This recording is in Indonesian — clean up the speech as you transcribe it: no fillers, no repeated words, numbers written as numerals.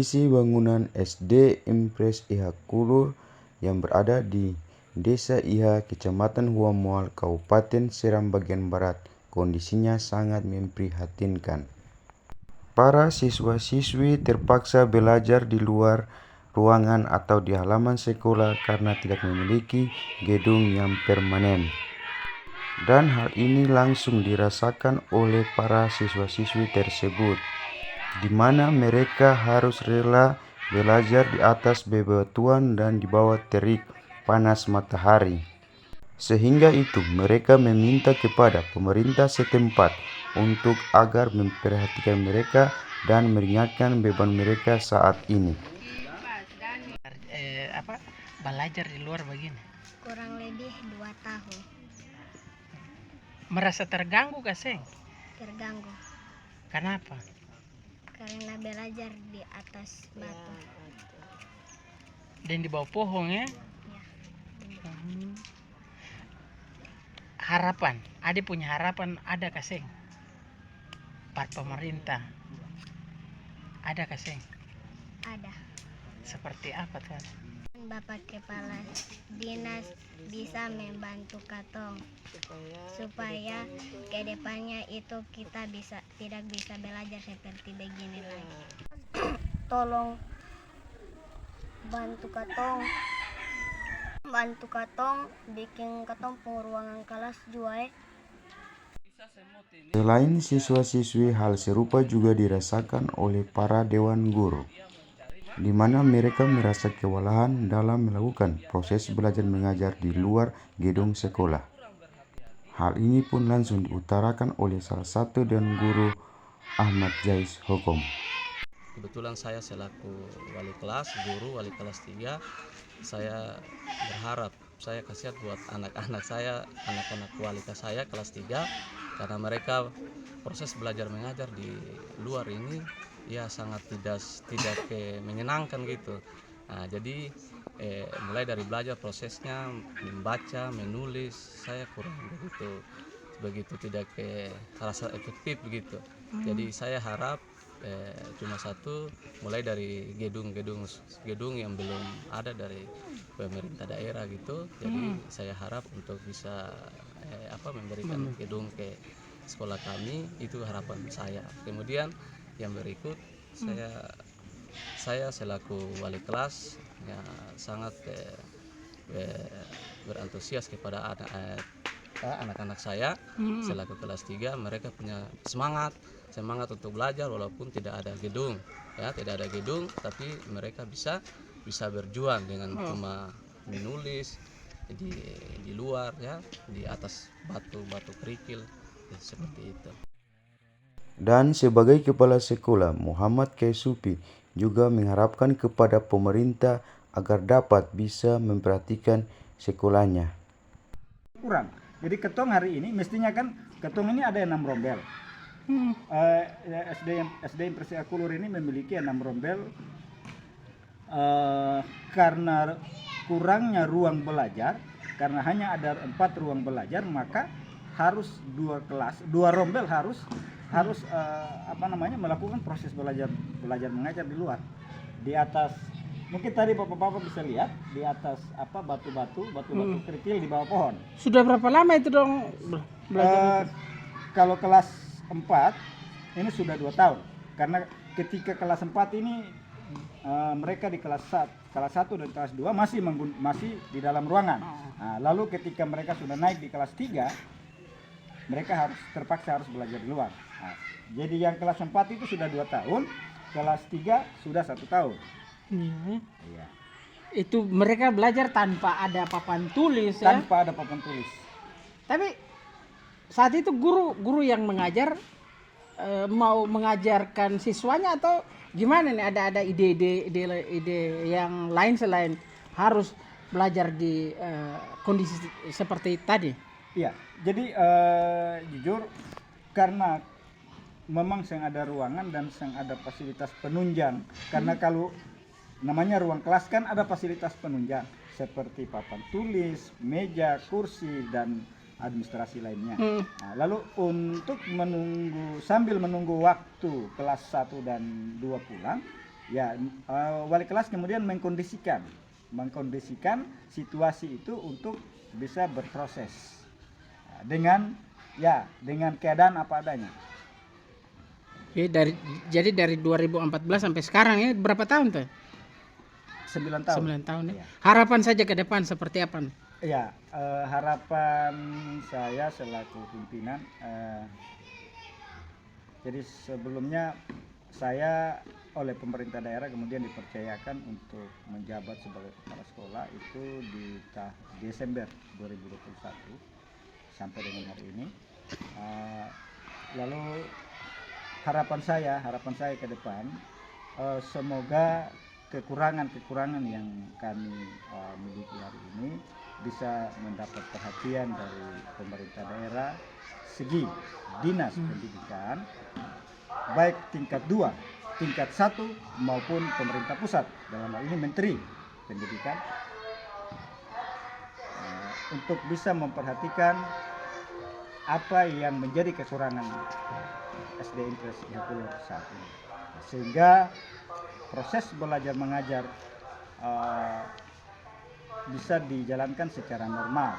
kondisi bangunan SD Impres Iha Kulur yang berada di Desa Iha, Kecamatan Huamual, Kabupaten Seram bagian barat. Kondisinya sangat memprihatinkan. Para siswa-siswi terpaksa belajar di luar ruangan atau di halaman sekolah karena tidak memiliki gedung yang permanen. Dan hal ini langsung dirasakan oleh para siswa-siswi tersebut, di mana mereka harus rela belajar di atas bebatuan dan di bawah terik panas matahari. Sehingga itu mereka meminta kepada pemerintah setempat untuk agar memperhatikan mereka dan meringankan beban mereka saat ini. Belajar di luar begini? Kurang lebih 2 tahun. Merasa terganggu gak, Seng? Terganggu. Kenapa? Karena belajar di atas batu. Dan di bawah pohon ya? Ya. Harapan, Ade punya harapan ada kah, Seng? Pak pemerintah ada kah, Seng? Ada. Seperti apa tuh? Bapak Kepala Dinas bisa membantu Katong supaya kedepannya itu kita tidak bisa belajar seperti begini lagi. Tolong bantu Katong bikin Katong penguruangan kelas juga. Selain siswa-siswi, hal serupa juga dirasakan oleh para dewan guru, di mana mereka merasa kewalahan dalam melakukan proses belajar mengajar di luar gedung sekolah. Hal ini pun langsung diutarakan oleh salah satu dewan guru, Ahmad Jais Hukum. Kebetulan saya selaku wali kelas, guru wali kelas 3, saya berharap, saya kasihan buat anak-anak saya, anak-anak wali kelas saya kelas 3, karena mereka proses belajar mengajar di luar ini ya sangat tidak menyenangkan gitu. Nah, jadi mulai dari belajar prosesnya membaca, menulis, saya kurang begitu tidak rasa efektif begitu. Jadi saya harap cuma satu, mulai dari gedung yang belum ada dari pemerintah daerah gitu. Jadi saya harap untuk bisa memberikan gedung ke sekolah kami, itu harapan saya. Kemudian yang berikut, saya selaku wali kelas ya sangat berantusias kepada anak-anak saya selaku kelas 3. Mereka punya semangat untuk belajar walaupun tidak ada gedung ya, tapi mereka bisa berjuang dengan cuma menulis di luar ya, di atas batu kerikil ya, seperti itu. Dan sebagai kepala sekolah, Muhammad Kaisupi juga mengharapkan kepada pemerintah agar dapat bisa memperhatikan sekolahnya. Kurang. Jadi Ketong hari ini mestinya kan Ketong ini ada 6 rombel. SD Impres Iha Kulur ini memiliki 6 rombel. Karena kurangnya ruang belajar, karena hanya ada 4 ruang belajar, maka harus 2 rombel harus melakukan proses belajar mengajar di luar, di atas. Mungkin tadi bapak-bapak bisa lihat di atas batu-batu kerikil di bawah pohon. Sudah berapa lama itu dong belajar? Kalau kelas 4 ini sudah 2 tahun, karena ketika kelas 4 ini mereka di kelas 1 dan kelas 2 masih di dalam ruangan. Nah, lalu ketika mereka sudah naik di kelas 3, mereka terpaksa harus belajar di luar. Nah, jadi yang kelas 4 itu sudah 2 tahun, kelas 3 sudah 1 tahun. Iya. Itu mereka belajar tanpa ada papan tulis ya? Tanpa ada papan tulis. Tapi saat itu guru yang mengajar mau mengajarkan siswanya atau gimana nih? Ada ide yang lain selain harus belajar di kondisi seperti tadi? Iya, jadi jujur karena memang sedang ada ruangan dan sedang ada fasilitas penunjang. Karena kalau namanya ruang kelas kan ada fasilitas penunjang seperti papan tulis, meja, kursi, dan administrasi lainnya. Nah, lalu untuk sambil menunggu waktu kelas 1 dan 2 pulang, Ya, wali kelas kemudian mengkondisikan situasi itu untuk bisa berproses dengan keadaan apa adanya. Jadi dari 2014 sampai sekarang ya berapa tahun tuh? 9 tahun. 9 tahun ya. Iya. Harapan saja ke depan seperti apa nih? Ya, harapan saya selaku pimpinan, jadi sebelumnya saya oleh pemerintah daerah kemudian dipercayakan untuk menjabat sebagai kepala sekolah itu di Desember 2021 sampai dengan hari ini. Lalu harapan saya ke depan, semoga kekurangan yang kami miliki hari ini bisa mendapat perhatian dari pemerintah daerah segi dinas pendidikan, baik tingkat 2, tingkat 1 maupun pemerintah pusat, dalam hal ini Menteri Pendidikan, untuk bisa memperhatikan apa yang menjadi kekurangan SD Impres Ihapulur saat ini, sehingga proses belajar mengajar bisa dijalankan secara normal.